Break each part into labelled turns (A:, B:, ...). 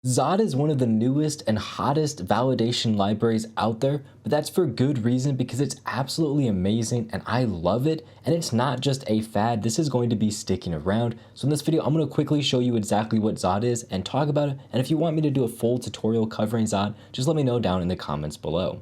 A: ZOD is one of the newest and hottest validation libraries out there, but that's for good reason because it's absolutely amazing and I love it. And it's not just a fad, this is going to be sticking around. So in this video, I'm going to quickly show you exactly what ZOD is and talk about it. And if you want me to do a full tutorial covering ZOD, just let me know down in the comments below.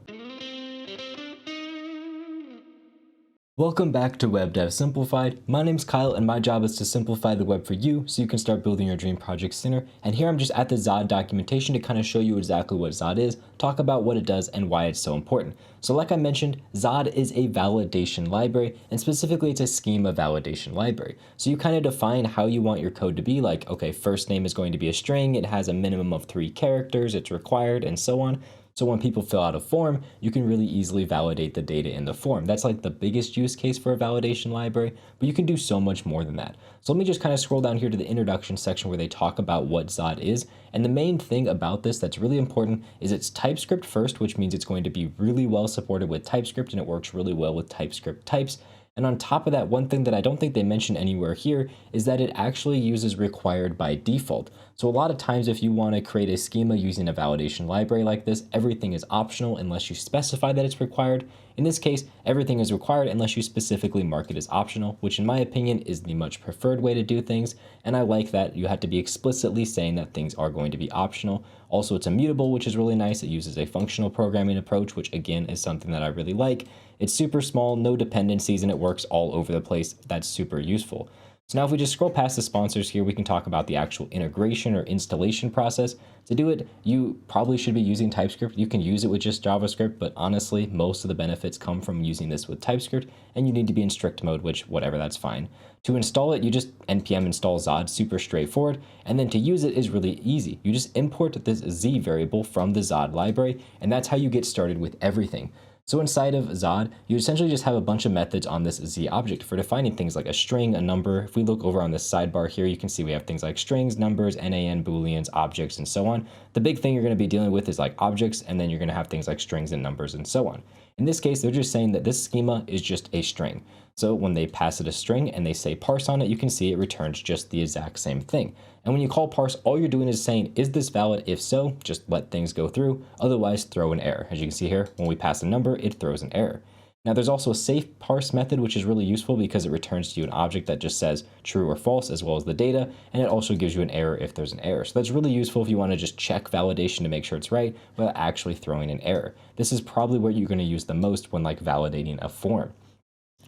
A: Welcome back to Web Dev Simplified. My name's Kyle and my job is to simplify the web for you so you can start building your dream project sooner. And here I'm just at the ZOD documentation to kind of show you exactly what ZOD is, talk about what it does and why it's so important. So like I mentioned, ZOD is a validation library, and specifically it's a schema validation library. So you kind of define how you want your code to be, like, okay, first name is going to be a string, it has a minimum of 3 characters, it's required, and so on. So when people fill out a form, you can really easily validate the data in the form. That's like the biggest use case for a validation library, but you can do so much more than that. So let me just kind of scroll down here to the introduction section where they talk about what ZOD is. And the main thing about this that's really important is it's TypeScript first, which means it's going to be really well supported with TypeScript and it works really well with TypeScript types. And on top of that, one thing that I don't think they mention anywhere here is that it actually uses required by default. So a lot of times if you want to create a schema using a validation library like this, everything is optional unless you specify that it's required. In this case, everything is required unless you specifically mark it as optional, which in my opinion is the much preferred way to do things. And I like that you have to be explicitly saying that things are going to be optional. Also, it's immutable, which is really nice. It uses a functional programming approach, which again is something that I really like. It's super small, no dependencies, and it works all over the place. That's super useful. So now if we just scroll past the sponsors here, we can talk about the actual integration or installation process. To do it, you probably should be using TypeScript. You can use it with just JavaScript, but honestly, most of the benefits come from using this with TypeScript, and you need to be in strict mode, which whatever, that's fine. To install it, you just npm install ZOD, super straightforward, and then to use it is really easy. You just import this Z variable from the ZOD library, and that's how you get started with everything. So inside of ZOD, you essentially just have a bunch of methods on this Z object for defining things like a string, a number. If we look over on this sidebar here, you can see we have things like strings, numbers, NaN, booleans, objects, and so on. The big thing you're going to be dealing with is like objects, and then you're going to have things like strings and numbers and so on. In this case, they're just saying that this schema is just a string. So when they pass it a string and they say parse on it, you can see it returns just the exact same thing. And when you call parse, all you're doing is saying, is this valid? If so, just let things go through. Otherwise, throw an error. As you can see here, when we pass a number, it throws an error. Now there's also a safe parse method, which is really useful because it returns to you an object that just says true or false, as well as the data. And it also gives you an error if there's an error. So that's really useful if you want to just check validation to make sure it's right without actually throwing an error. This is probably what you're going to use the most when like validating a form.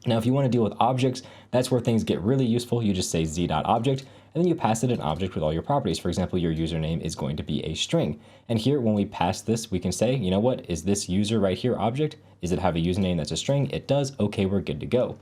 A: Now, if you want to deal with objects, that's where things get really useful. You just say z.object, and then you pass it an object with all your properties. For example, your username is going to be a string. And here, when we pass this, we can say, you know what, is this user right here object? Does it have a username that's a string? It does. Okay, we're good to go.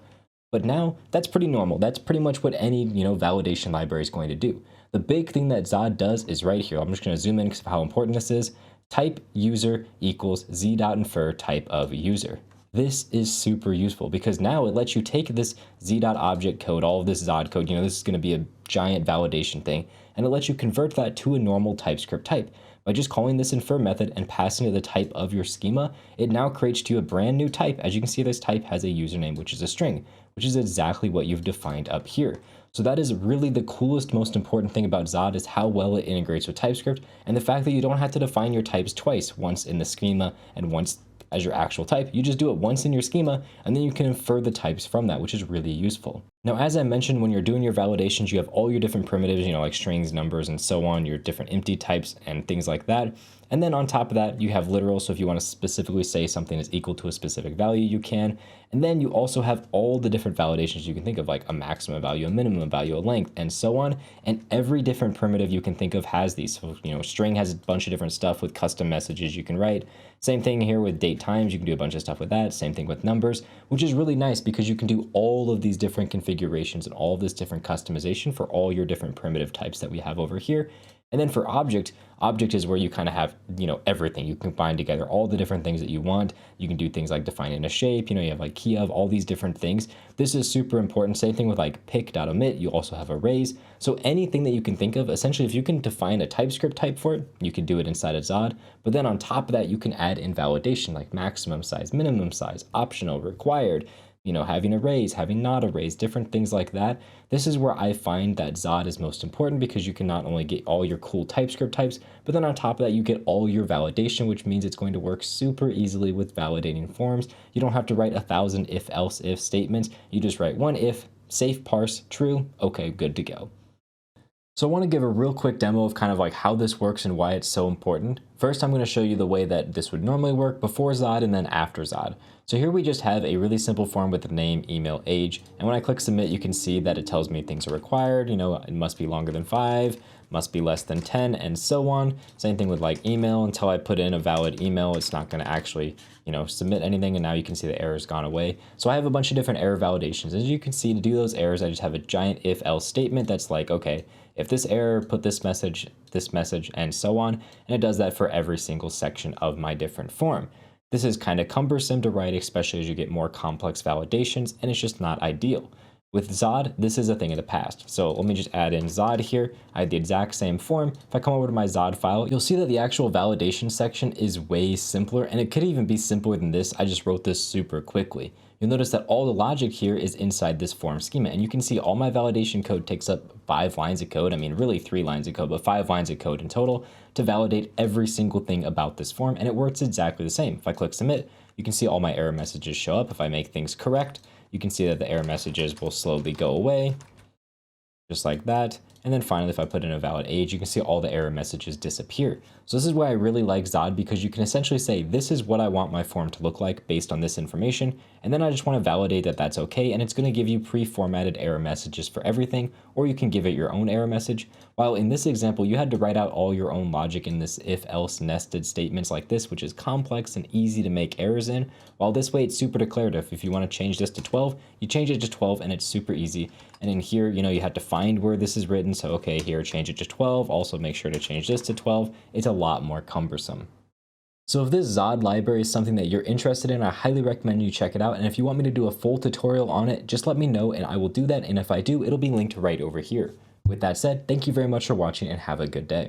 A: But now, that's pretty normal. That's pretty much what any, validation library is going to do. The big thing that ZOD does is right here. I'm just going to zoom in because of how important this is. Type user equals z.infer type of user. This is super useful because now it lets you take this z.object code, all of this ZOD code, this is going to be a giant validation thing, and it lets you convert that to a normal TypeScript type. By just calling this infer method and passing it the type of your schema, it now creates to you a brand new type. As you can see, this type has a username, which is a string, which is exactly what you've defined up here. So that is really the coolest, most important thing about ZOD is how well it integrates with TypeScript and the fact that you don't have to define your types twice, once in the schema and once as your actual type. You just do it once in your schema, and then you can infer the types from that, which is really useful. Now, as I mentioned, when you're doing your validations, you have all your different primitives, like strings, numbers, and so on, your different empty types and things like that. And then on top of that, you have literal. So if you want to specifically say something is equal to a specific value, you can. And then you also have all the different validations you can think of, like a maximum value, a minimum value, a length, and so on. And every different primitive you can think of has these. So, string has a bunch of different stuff with custom messages you can write. Same thing here with date times. You can do a bunch of stuff with that. Same thing with numbers, which is really nice because you can do all of these different configurations and all of this different customization for all your different primitive types that we have over here. And then for object is where you kind of have, everything. You combine together all the different things that you want. You can do things like defining a shape, you have like key of, all these different things. This is super important. Same thing with like pick.omit. You also have arrays. So anything that you can think of, essentially, if you can define a TypeScript type for it, you can do it inside of ZOD. But then on top of that, you can add in validation like maximum size, minimum size, optional, required, having arrays, having not arrays, different things like that. This is where I find that ZOD is most important because you can not only get all your cool TypeScript types, but then on top of that, you get all your validation, which means it's going to work super easily with validating forms. You don't have to write 1,000 if, else, if statements. You just write one if, safe, parse, true, okay, good to go. So I want to give a real quick demo of kind of like how this works and why it's so important. First, I'm going to show you the way that this would normally work before ZOD and then after ZOD. So here we just have a really simple form with the name, email, age. And when I click submit, you can see that it tells me things are required. It must be longer than 5, must be less than 10, and so on. Same thing with like email. Until I put in a valid email, it's not going to actually, submit anything. And now you can see the error's gone away. So I have a bunch of different error validations. As you can see, to do those errors, I just have a giant if else statement that's like, okay, if this error, put this message, and so on. And it does that for every single section of my different form. This is kind of cumbersome to write, especially as you get more complex validations, and it's just not ideal. With ZOD, this is a thing of the past. So let me just add in ZOD here. I have the exact same form. If I come over to my ZOD file, you'll see that the actual validation section is way simpler, and it could even be simpler than this. I just wrote this super quickly. You'll notice that all the logic here is inside this form schema, and you can see all my validation code takes up 5 lines of code. I mean, really 3 lines of code, but 5 lines of code in total to validate every single thing about this form, and it works exactly the same. If I click submit, you can see all my error messages show up. If I make things correct, you can see that the error messages will slowly go away, just like that. And then finally, if I put in a valid age, you can see all the error messages disappear. So this is why I really like ZOD, because you can essentially say, this is what I want my form to look like based on this information. And then I just want to validate that that's okay. And it's going to give you pre-formatted error messages for everything, or you can give it your own error message. While in this example, you had to write out all your own logic in this if else nested statements like this, which is complex and easy to make errors in. While this way it's super declarative. If you want to change this to 12, you change it to 12 and it's super easy. And in here, you have to find where this is written. So, okay, here, change it to 12. Also make sure to change this to 12. It's a lot more cumbersome. So if this ZOD library is something that you're interested in, I highly recommend you check it out. And if you want me to do a full tutorial on it, just let me know and I will do that. And if I do, it'll be linked right over here. With that said, thank you very much for watching and have a good day.